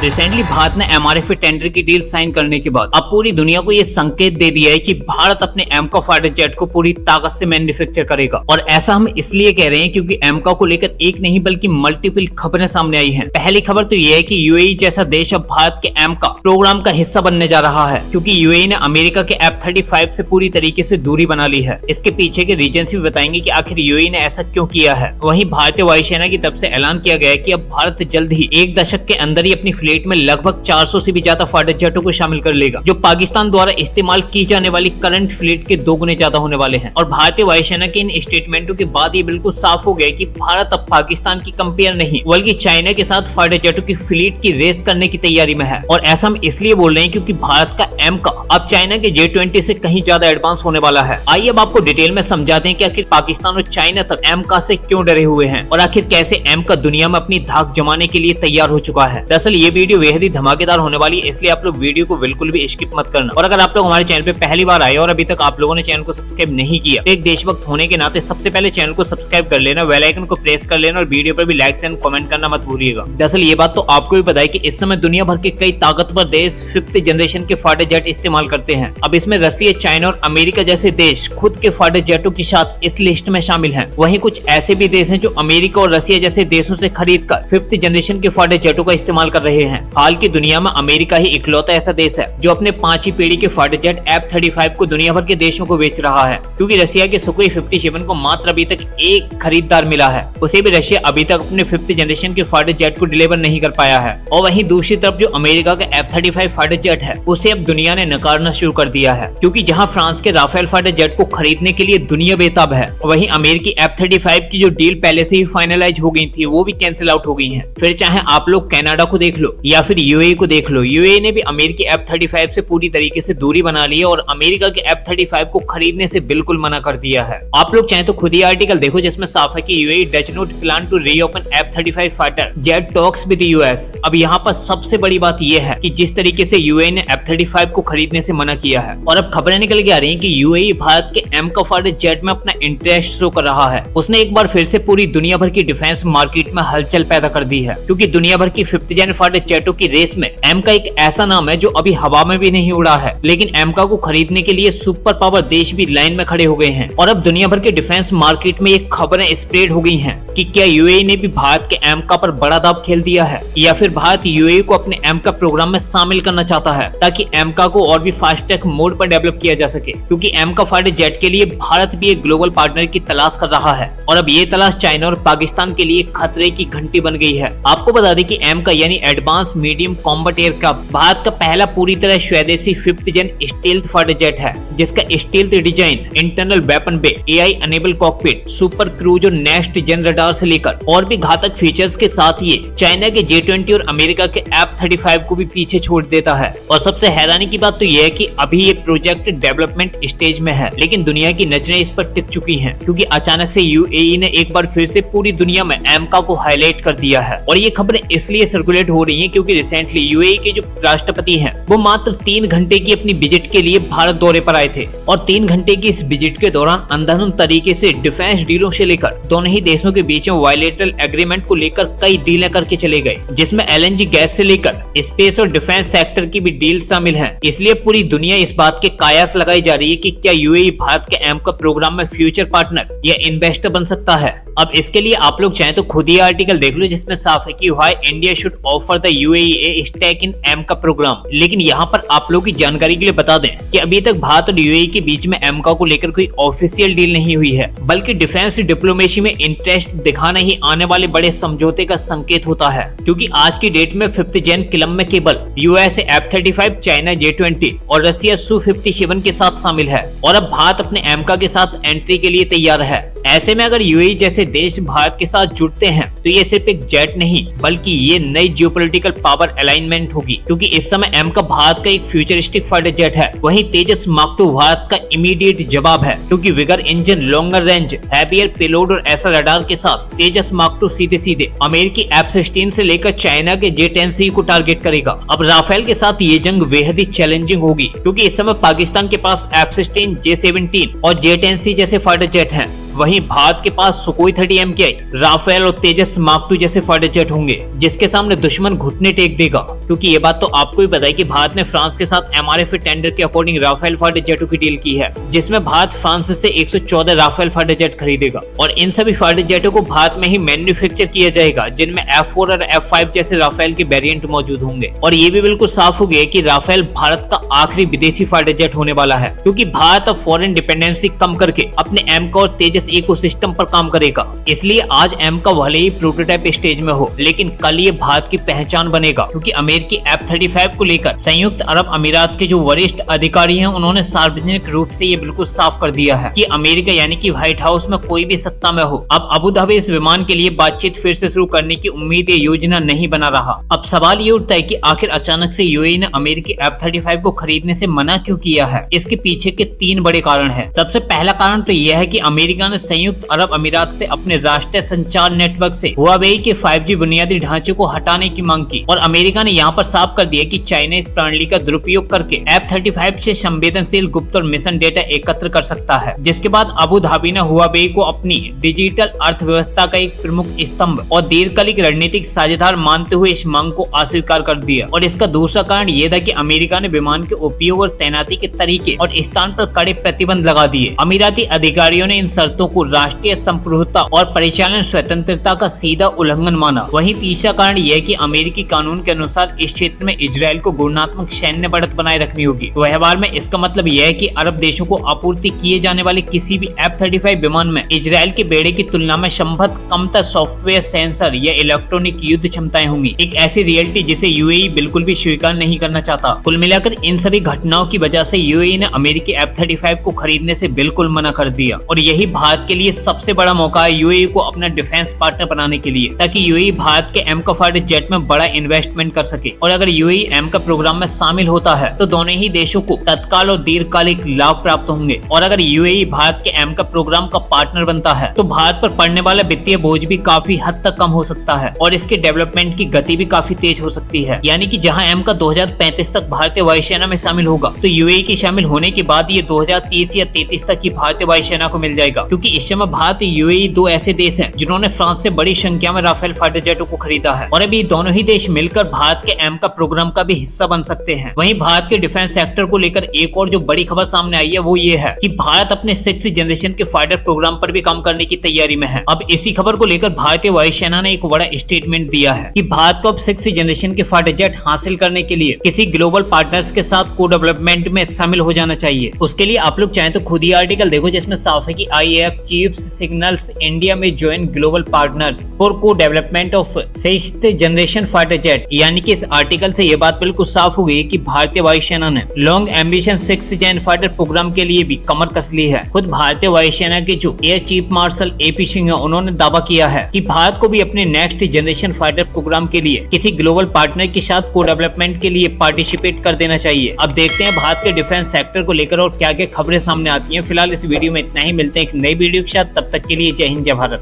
Recently Bharat ने MRF tender की deal sign करने के बाद अब पूरी दुनिया को ये संकेत दे दिया है कि भारत अपने एमका फाइटर जेट को पूरी ताकत से मैन्युफैक्चर करेगा। और ऐसा हम इसलिए कह रहे हैं क्योंकि एमका को लेकर एक नहीं बल्कि मल्टीपल खबरें सामने आई हैं। पहली खबर तो ये है कि यूएई जैसा देश अब भारत के एमका प्रोग्राम का हिस्सा बनने जा रहा है, क्योंकि यूएई ने अमेरिका के F-35 से पूरी तरीके से दूरी बना ली है। इसके पीछे के रीजंस भी बताएंगे कि आखिर यूएई ने ऐसा क्यों किया है। वहीं भारतीय वायुसेना की तरफ से ऐलान किया गया है कि अब भारत जल्द ही एक दशक के अंदर ही अपनी फ्लीट में लगभग 400 से भी ज्यादा फाइटर जेटों को शामिल कर लेगा, जो पाकिस्तान द्वारा इस्तेमाल की जाने वाली करंट फ्लीट के 2 गुने ज्यादा होने वाले हैं। और भारतीय वायुसेना के इन स्टेटमेंटों के बाद ये बिल्कुल साफ हो गया कि भारत अब पाकिस्तान की कंपेयर नहीं बल्कि चाइना के साथ फाइटर जेटों की फ्लीट की रेस करने की तैयारी में है। और ऐसा हम इसलिए बोल रहे हैं क्योंकि भारत का एमका अब चाइना के J-20 से कहीं ज्यादा एडवांस होने वाला है। आइए अब आपको डिटेल में समझाते हैं कि आखिर पाकिस्तान और चाइना तक एमका से क्यों डरे हुए हैं और आखिर कैसे एमका दुनिया में अपनी धाक जमाने के लिए तैयार हो चुका है। दरअसल ये वीडियो बेहद ही धमाकेदार होने वाली है, इसलिए आप लोग वीडियो को बिल्कुल भी स्किप मत करना। और अगर आप लोग हमारे चैनल पे पहली बार आए और अभी तक आप लोगों ने चैनल को सब्सक्राइब नहीं किया तो एक देशभक्त होने के नाते सबसे पहले चैनल को सब्सक्राइब कर लेना, बेल आइकन को प्रेस कर लेना और वीडियो पर भी लाइक एंड कमेंट करना मत भूलिएगा। दरअसल ये बात तो आपको भी पता है कि इस समय दुनिया भर के कई ताकतवर देश 5th जनरेशन के फाइटर जेट इस्तेमाल करते हैं। अब इसमें रसिया, चाइना और अमेरिका जैसे देश खुद के फाइटर जेटों के साथ इस लिस्ट में शामिल हैं। वहीं कुछ ऐसे भी देश हैं जो अमेरिका और रसिया जैसे देशों से खरीदकर 5th जनरेशन के फाइटर जेटों का इस्तेमाल कर रहे हैं। हाल की दुनिया में अमेरिका ही इकलौता ऐसा देश है जो अपने 5वीं पीढ़ी के फाइटर जेट F-35 को दुनिया भर के देशों को बेच रहा है, क्योंकि रसिया के सुखोई 57 को मात्र अभी तक एक खरीदार मिला है। उसे भी रशिया अभी तक अपने 5th जनरेशन के फाइटर जेट को डिलीवर नहीं कर पाया है। और वहीं दूसरी तरफ जो अमेरिका का F-35 फाइटर जेट है उसे अब दुनिया ने नकारना शुरू कर दिया है, क्योंकि जहां फ्रांस के राफेल फाइटर जेट को खरीदने के लिए दुनिया बेताब है, वहीं अमेरिकी F-35 की जो डील पहले से ही फाइनलाइज हो गई थी वो भी कैंसिल आउट हो गई है। फिर चाहे आप लोग कनाडा को देख लो या फिर यूएई को देख लो, यूएई ने भी अमेरिकी F-35 से पूरी तरीके से दूरी बना ली है और अमेरिका के F-35 को खरीदने से बिल्कुल मना कर दिया है। आप लोग चाहे तो खुद ही आर्टिकल देखो जिसमें साफ है कि UAE does not plan to reopen F-35 fighter jet talks with US. अब यहाँ पर सबसे बड़ी बात यह है कि जिस तरीके से यूएई ने F-35 को खरीदने से मना किया है और अब खबरें निकल के आ रही हैं कि यूएई भारत के एमका फाइटर जेट में अपना इंटरेस्ट शो कर रहा है। उसने एक बार फिर से पूरी दुनिया भर की डिफेंस मार्केट में हलचल पैदा कर दी है, क्योंकि दुनिया भर की 5th जेन फाइटर जेटों की रेस में एमका एक ऐसा नाम है जो अभी हवा में भी नहीं उड़ा है, लेकिन एमका को खरीदने के लिए सुपर पावर देश भी लाइन में खड़े हो गए हैं। और अब दुनिया भर के डिफेंस मार्केट में ये खबरें स्प्रेड हो गई हैं कि क्या यूएई ने भी भारत के एमका पर बड़ा दाव खेल दिया है या फिर भारत यूएई को अपने एमका प्रोग्राम में शामिल करना चाहता है ताकि एमका को और भी फास्ट ट्रैक मोड पर डेवलप किया जा सके, क्योंकि एमका फाइटर जेट के लिए भारत भी एक ग्लोबल पार्टनर की तलाश कर रहा है। और अब ये तलाश चाइना और पाकिस्तान के लिए खतरे की घंटी बन गई है। आपको बता दें कि एमका यानी advance medium combat aircraft Bharat का पहला पूरी तरह स्वदेशी 5th जेन स्टील्थ फाइटर जेट है, जिसका stealth design, internal weapon bay, AI enabled cockpit, super cruise और नेक्स्ट जेन रडार से लेकर और भी घातक फीचर्स के साथ ये चाइना के J-20 और अमेरिका के F-35 को भी पीछे छोड़ देता है। और सबसे हैरानी की बात तो यह है कि अभी ये प्रोजेक्ट डेवलपमेंट स्टेज में है, लेकिन दुनिया की नजरें इस पर टिक चुकी हैं, क्योंकि अचानक से यूएई ने एक बार फिर से पूरी दुनिया में एमका को हाईलाइट कर दिया है। और ये खबरें इसलिए सर्कुलेट हो रही हैं क्योंकि रिसेंटली यूएई के जो राष्ट्रपति हैं वो मात्र 3 घंटे की अपनी विजिट के लिए भारत दौरे पर आए थे और 3 घंटे की इस विजिट के दौरान अंधाधुंध तरीके से डिफेंस डीलों से लेकर दोनों ही देशों के बीच में बायलैटरल एग्रीमेंट को लेकर कई डीलें करके चले गए, जिसमें LNG गैस से लेकर स्पेस और डिफेंस सेक्टर की भी डील शामिल है। इसलिए पूरी दुनिया इस बात के कायास लगाई जा रही है कि क्या यूएई भारत के एमका प्रोग्राम में फ्यूचर पार्टनर या इन्वेस्टर बन सकता है। अब इसके लिए आप लोग चाहें तो खुद ही आर्टिकल देख लो जिसमें साफ है कि why India should offer the UAE a stake in AMCA programme. लेकिन यहाँ पर आप लोगों की जानकारी के लिए बता दें कि अभी तक भारत और यूएई के बीच में एमका को लेकर कोई ऑफिशियल डील नहीं हुई है, बल्कि डिफेंस डिप्लोमेसी में इंटरेस्ट दिखाना ही आने वाले बड़े समझौते का संकेत होता है, क्योंकि आज की डेट में 5th जेन क्लब में केवल यूएसए F-35, चाइना J-20 और रसिया Su-57 के साथ शामिल है। और अब भारत अपने एमका के साथ एंट्री के लिए तैयार है। ऐसे में अगर यूएई जैसे देश भारत के साथ जुड़ते हैं तो ये सिर्फ एक जेट नहीं बल्कि ये नई जियोपॉलिटिकल पावर अलाइनमेंट होगी, क्योंकि इस समय एमका भारत का एक फ्यूचरिस्टिक फाइटर जेट है। वहीं तेजस मार्क 2 भारत का इमीडिएट जवाब है, क्योंकि vigour engine, longer range, heavier payload और ऐसा रडार के साथ तेजस मार्क 2 सीधे सीधे अमेरिकी F-16 से लेकर चाइना के J-10C को टारगेट करेगा। अब राफेल के साथ ये जंग बेहद ही चैलेंजिंग होगी, क्योंकि इस समय पाकिस्तान के पास F-16, J-17 और J-10C जैसे फाइटर जेट हैं। वहीं भारत के पास सुखोई 30 MKI, राफेल और तेजस मार्क 2 जैसे फाइटर जेट होंगे जिसके सामने दुश्मन घुटने टेक देगा। क्योंकि ये बात तो आपको भी पता है कि भारत ने फ्रांस के साथ MRF टेंडर के अकॉर्डिंग राफेल फाइटर जेटों की डील की है, जिसमें भारत फ्रांस से 114 राफेल फाइटर जेट खरीदेगा और इन सभी फाइटर जेटों को भारत में ही मैन्युफैक्चर किया जाएगा, जिनमें F4 और F5 जैसे राफेल के वेरिएंट मौजूद होंगे। और ये भी बिल्कुल साफ हो गया कि राफेल भारत का आखिरी विदेशी फाइटर जेट होने वाला है, क्योंकि भारत अब फॉरेन डिपेंडेंसी कम करके अपने एमका और तेजस इकोसिस्टम पर काम करेगा। इसलिए आज एमका भले ही प्रोटोटाइप स्टेज में हो, लेकिन कल ये भारत की पहचान बनेगा, क्योंकि अमेरिकी F-35 को लेकर संयुक्त अरब अमीरात के जो वरिष्ठ अधिकारी हैं उन्होंने सार्वजनिक रूप से ये बिल्कुल साफ कर दिया है कि अमेरिका यानी कि व्हाइट हाउस में कोई भी सत्ता में हो, अब अबू धाबी इस विमान के लिए बातचीत फिर से शुरू करने की उम्मीद या योजना नहीं बना रहा। अब सवाल ये उठता है कि आखिर अचानक से यूएई ने अमेरिकी F-35 को खरीदने से मना क्यों किया है। इसके पीछे के 3 बड़े कारण हैं। सबसे पहला कारण तो यह है कि अमेरिका ने संयुक्त अरब अमीरात से अपने राष्ट्रीय संचार नेटवर्क से हुआवेई के 5G बुनियादी ढांचे को हटाने की मांग की और अमेरिका ने यहाँ पर साफ कर दिया कि चाइना इस प्रणाली का दुरुपयोग करके F-35 से संवेदनशील गुप्त और मिशन डेटा एकत्र कर सकता है। जिसके बाद अबू धाबी ने हुआवेई को अपनी डिजिटल अर्थव्यवस्था का एक प्रमुख स्तंभ और दीर्घकालिक रणनीतिक साझेदार मानते हुए इस मांग को अस्वीकार कर दिया। और इसका दूसरा कारण यह था कि अमेरिका ने विमान के उपयोग और तैनाती के तरीके और स्थान पर कड़े प्रतिबंध लगा दिए। अमीराती अधिकारियों ने इन शर्तों को राष्ट्रीय संप्रभुता और परिचालन स्वतंत्रता का सीधा उल्लंघन माना। वहीं तीसरा कारण यह कि अमेरिकी कानून के अनुसार इस क्षेत्र में इजरायल को गुणात्मक सैन्य बढ़त बनाए रखनी होगी। व्यवहार में इसका मतलब यह है कि अरब देशों को आपूर्ति किए जाने वाले किसी भी F-35 विमान में इजरायल के बेड़े की तुलना में संभवतः कमतर सॉफ्टवेयर, सेंसर या इलेक्ट्रॉनिक युद्ध क्षमताएं होंगी। एक ऐसी रियलिटी जिसे यूएई बिल्कुल भी स्वीकार नहीं करना चाहता। कुल मिलाकर इन सभी घटनाओं की वजह से यूएई ने अमेरिकी F-35 को खरीदने से बिल्कुल मना कर दिया और यही भारत के लिए सबसे बड़ा मौका है यूएई को अपना डिफेंस पार्टनर बनाने के लिए, ताकि यूएई भारत के एमका फाइटर जेट में बड़ा इन्वेस्टमेंट कर सके। और अगर यूएई एमका प्रोग्राम में शामिल होता है तो दोनों ही देशों को तत्काल और दीर्घकालिक लाभ प्राप्त होंगे। और अगर यूएई भारत के एमका प्रोग्राम का पार्टनर बनता है तो भारत पर पड़ने वाला वित्तीय बोझ भी काफी हद तक कम हो सकता है और इसके डेवलपमेंट की गति भी काफी तेज हो सकती है। यानी कि जहां एमका 2035 तक भारतीय वायुसेना में शामिल होगा तो यूएई के शामिल होने के बाद ये 2030 या 33 तक की भारतीय वायुसेना को मिल जाएगा, क्योंकि इस समय भारत और यूएई 2 ऐसे देश हैं जिन्होंने फ्रांस से बड़ी संख्या में राफेल फाइटर जेटों को खरीदा है और अभी दोनों ही देश मिलकर भारत के एमका प्रोग्राम का भी हिस्सा बन सकते हैं। वहीं भारत के डिफेंस सेक्टर को लेकर एक और जो बड़ी खबर सामने आई है वो ये है कि भारत अपने 6th जनरेशन के फाइटर प्रोग्राम पर भी काम करने की तैयारी में है। अब इसी खबर को लेकर भारतीय वायुसेना ने एक बड़ा स्टेटमेंट दिया है कि भारत को अब 6th जनरेशन के फाइटर जेट हासिल करने के लिए किसी ग्लोबल पार्टनर्स के साथ को डेवलपमेंट में शामिल हो जाना चाहिए। उसके लिए आप लोग चाहें तो खुद ही आर्टिकल देखो, जिसमें साफ है कि IAF चीफ्स सिग्नल्स इंडिया में ज्वाइन ग्लोबल पार्टनर्स फॉर को development of 6th generation fighter jet. यानी कि इस आर्टिकल से ये बात बिल्कुल साफ हो गई कि भारतीय वायुसेना ने लॉन्ग एम्बिशन 6th जेन फाइटर प्रोग्राम के लिए भी कमर कस ली है। खुद भारतीय वायुसेना के जो air chief marshal AP Singh है उन्होंने दावा किया है कि भारत को भी अपने नेक्स्ट जनरेशन फाइटर प्रोग्राम के लिए किसी ग्लोबल पार्टनर के साथ को डेवलपमेंट के लिए पार्टिसिपेट कर देना चाहिए। अब देखते हैं भारत के डिफेंस सेक्टर को लेकर और क्या क्या खबरें सामने आती हैं। फिलहाल इस वीडियो में इतना ही, मिलते हैं एक नई वीडियो के साथ, तब तक के लिए जय हिंद जय भारत।